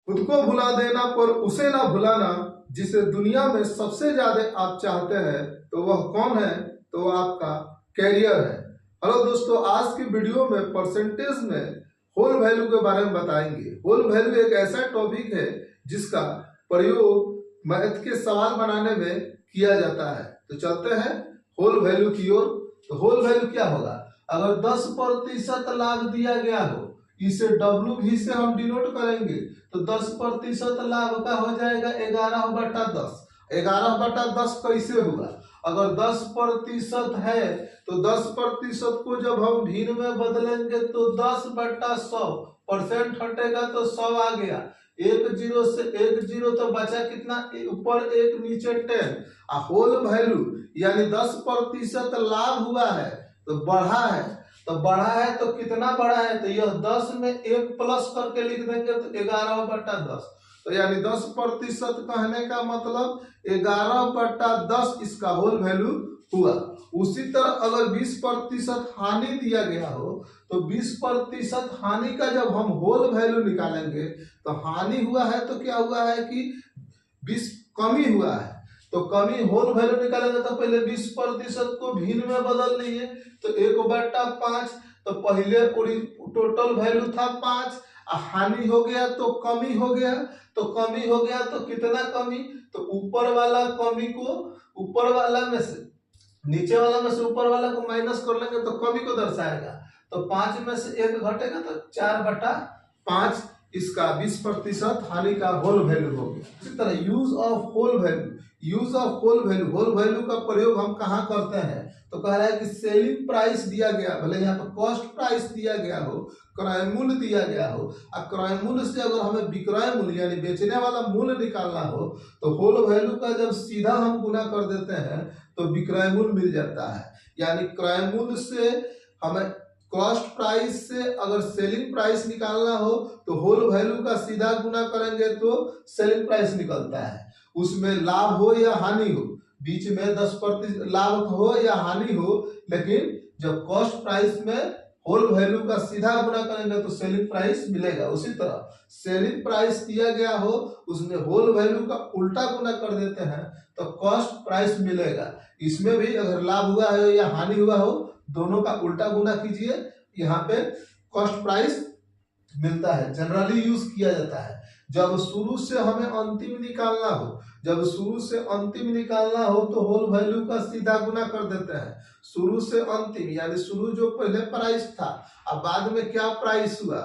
खुद को भुला देना पर उसे ना भुलाना, जिसे दुनिया में सबसे ज्यादा आप चाहते हैं तो वह कौन है? तो वह आपका कैरियर है। हेलो दोस्तों, आज की वीडियो में परसेंटेज में होल वैल्यू के बारे में बताएंगे। होल वैल्यू एक ऐसा टॉपिक है जिसका प्रयोग मैथ के सवाल बनाने में किया जाता है। तो चलते हैं होल वैल्यू की ओर। तो होल वैल्यू क्या होगा? अगर 10% लाभ दिया गया हो, इसे WV से हम डिनोट करेंगे, तो 10% लाभ का हो जाएगा 11/10। 11/10 कैसे हुआ? अगर 10% है तो 10% को जब हम भिन्न में बदलेंगे तो 10/100% हटेगा तो 100 आ गया। एक जीरो से एक जीरो तो बचा कितना? ऊपर एक नीचे 10। होल वैल्यू यानी 10% लाभ हुआ है तो बढ़ा है। तो बढ़ा है तो कितना बढ़ा है? तो यह 10 में एक प्लस करके लिख देंगे तो 11/10। तो यानी 10% कहने का मतलब 11/10 इसका होल वैल्यू हुआ। उसी तरह अगर 20% हानि दिया गया हो तो 20% हानि का जब हम होल वैल्यू निकालेंगे तो हानि हुआ है तो क्या हुआ है कि 20 कमी हुआ है। तो कमी होल वैल्यू निकालेंगे तो पहले 20% को भिन्न में बदल लिए तो 1/5। तो पहले टोटल वैल्यू था 5, हानि हो गया तो कमी हो गया। तो कमी हो गया तो कितना कमी? तो ऊपर वाला कमी को ऊपर वाला में से नीचे वाला में से ऊपर वाला को माइनस कर लेंगे तो कमी को दर्शाएगा। तो 5 में से 1 घटेगा तो 4/5 इसका 20% हानि का होल वैल्यू हो गया। इसी तरह use of whole value. Use of whole value, whole value का प्रयोग हम कहाँ करते हैं? तो कह रहा है कि सेलिंग प्राइस दिया गया, भले यहाँ पर कॉस्ट प्राइस दिया गया हो, क्रय मूल्य दिया गया हो, और क्रय मूल्य से अगर हमें विक्रय मूल्य यानी बेचने वाला मूल्य निकालना हो तो होल वैल्यू का जब सीधा हम गुना कर देते हैं तो विक्रय मूल्य मिल जाता है। यानी क्रय मूल्य से हमें कॉस्ट प्राइस से अगर सेलिंग प्राइस निकालना हो तो होल वैल्यू का सीधा गुना करेंगे तो सेलिंग प्राइस निकलता है। उसमें लाभ हो या हानि हो, बीच में 10% लाभ हो या हानि हो, लेकिन जब कॉस्ट प्राइस में होल वैल्यू का सीधा गुना करेंगे तो सेलिंग प्राइस मिलेगा। उसी तरह सेलिंग प्राइस दिया गया हो, उसमें होल वैल्यू का उल्टा गुना कर देते हैं तो कॉस्ट प्राइस मिलेगा। इसमें भी अगर लाभ हुआ है या हानि हुआ हो, दोनों का उल्टा गुना कीजिए, यहाँ पे कॉस्ट प्राइस मिलता है। जनरली यूज किया जाता है जब शुरू से हमें अंतिम निकालना हो। जब शुरू से अंतिम निकालना हो तो होल वैल्यू का सीधा गुना कर देते हैं। शुरू से अंतिम यानी शुरू जो पहले प्राइस था अब बाद में क्या प्राइस हुआ,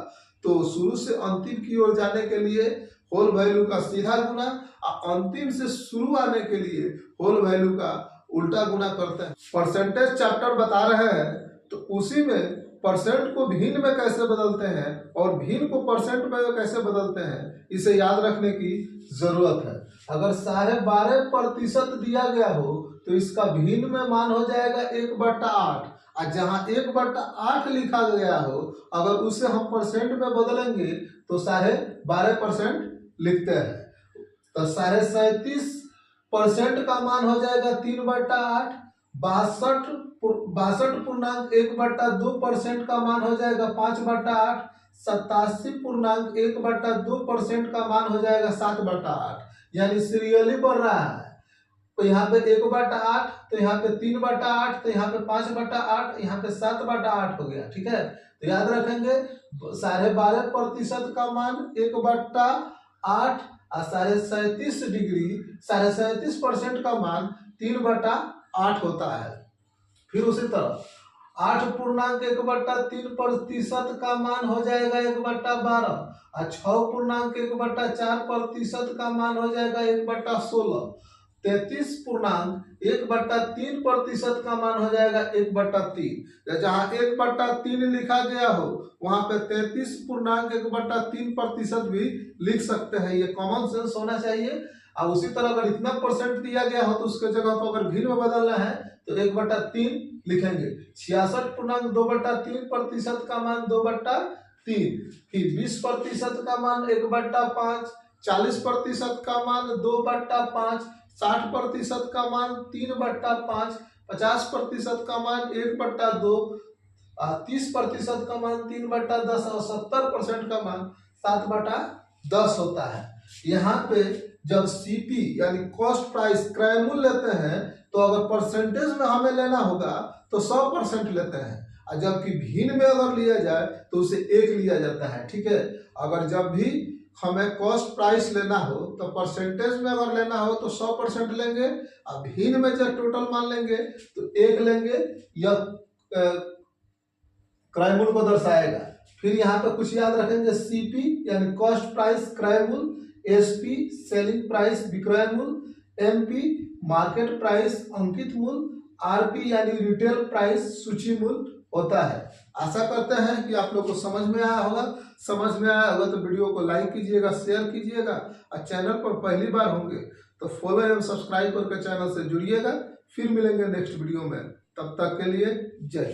तो शुरू से अंतिम की ओर जाने के लिए होल वैल्यू का सीधा गुना, और अंतिम से शुरू आने के लिए होल वैल्यू का उल्टा गुना करते हैं। परसेंटेज चैप्टर बता रहे हैं तो उसी में परसेंट को भिन्न में कैसे बदलते हैं और भिन्न को परसेंट में कैसे बदलते हैं, इसे याद रखने की जरूरत है। अगर 12.5% दिया गया हो तो इसका भिन्न में मान हो जाएगा 1/8, और जहां 1/8 लिखा गया हो अगर उसे हम परसेंट में बदलेंगे तो 12.5% लिखते हैं। तो 37.5% का मान हो जाएगा 3/8। 62.1/2% का मान हो जाएगा 5/8। 87.1/2% का मान हो जाएगा 7/8। यानी सीरियली बढ़ रहा है। तो यहाँ पे 1/8, तो यहाँ पे 3/8, तो यहाँ पे 5/8, यहाँ पे 7/8 हो गया। ठीक है, तो याद रखेंगे 12.5% का मान 1/8 और 37.5% का मान 3/8 होता है। फिर उसी तरह 8.1/3% का मान हो जाएगा 1/12 और 6.1/4% का मान हो जाएगा 1/16। 33.1/3% का मान हो जाएगा 1/3। जहां 1/3 लिखा गया हो वहां पे 33.1/3% भी लिख सकते हैं। ये कॉमन सेंस होना चाहिए। और उसी तरह अगर इतना परसेंट दिया गया हो तो उसके जगह पर अगर भिन्न में बदलना है तो 1/3 लिखेंगे। 66.2/3% का मान 2/3। फिर 20% का मान 1/5। 40% का मान 2/5। 60% का मान 3/5। 50% का मान 1/2। 30% का मान 3/10 और 70% का मान 7/8 10 होता है। यहाँ पे जब सीपी यानी कॉस्ट प्राइस क्रय मूल्य लेते हैं तो अगर परसेंटेज में हमें लेना होगा तो 100% लेते हैं, और जबकि भिन्न में अगर लिया जाए तो उसे 1 लिया जाता है। ठीक है, अगर जब भी हमें कॉस्ट प्राइस लेना हो तो परसेंटेज में अगर लेना हो तो 100% लेंगे, और भिन्न में जब टोटल मान लेंगे तो 1 लेंगे। यह क्रय मूल्य को दर्शाएगा। फिर यहाँ पे कुछ याद रखेंगे, सीपी यानी कॉस्ट प्राइस क्रय मूल्य, एसपी सेलिंग प्राइस विक्रय मूल्य, एमपी मार्केट प्राइस अंकित मूल्य, आरपी यानी रिटेल प्राइस सूची मूल्य होता है। आशा करते हैं कि आप लोग को समझ में आया होगा। समझ में आया होगा तो वीडियो को लाइक कीजिएगा, शेयर कीजिएगा, और चैनल पर पहली बार होंगे तो फॉलो एवं सब्सक्राइब करके चैनल से जुड़िएगा। फिर मिलेंगे नेक्स्ट वीडियो में, तब तक के लिए जय हिंद।